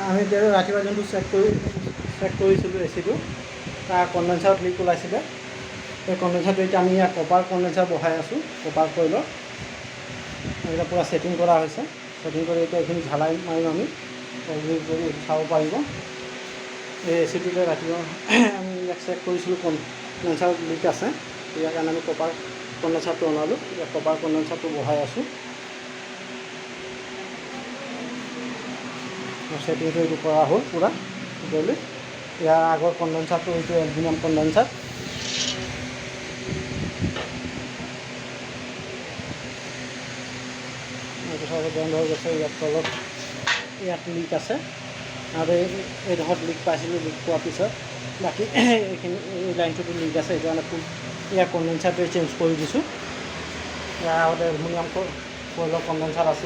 আমি এতিয়া ৰাতিপুৱা যোনটো চেক কৰিছিলোঁ এচিটো তাৰ কণ্ডেঞ্চাৰত লিক ওলাইছিলে। সেই কণ্ডেঞ্চাৰটো এতিয়া আমি ইয়াত কপাৰ কণ্ডেঞ্চাৰ বহাই আছোঁ। কপাৰ কইলত এইবিলাক পূৰা ছেটিং কৰা হৈছে। ছেটিং কৰি এতিয়া এইখিনি ঢালাই মাৰিম আমি কৰি চাব পাৰিব। এই এচিটোতে ৰাতিপুৱা আমি ইয়াক চেক কৰিছিলোঁ কণ্ডেঞ্চাৰত লিক আছে। ইয়াৰ কাৰণে আমি কপাৰ কণ্ডেঞ্চাৰটো অনালোঁ। ইয়াত কপাৰ কণ্ডেঞ্চাৰটো বহাই আছোঁ। ছেটিংটো এইটো কৰা হ'ল পূৰা টোটেলি। ইয়াৰ আগৰ কণ্ডেঞ্চাৰটো এইটো এলুমিনিয়াম কণ্ডেঞ্চাৰ। এইটো চাইডে বন্ধ হৈ গৈছে। ইয়াত তলত ইয়াত লিক আছে আৰু এইডোখৰত লিক পাইছিলোঁ। লিক পোৱাৰ পিছত বাকী এইখিনি এই লাইনটোতো লিক আছে। সেইটো কাৰণে ইয়াৰ কণ্ডেঞ্চাৰটোৱে চেঞ্জ কৰি দিছোঁ। ইয়াৰ আগতে এলুমিনিয়াম কইলৰ কণ্ডেঞ্চাৰ আছিল।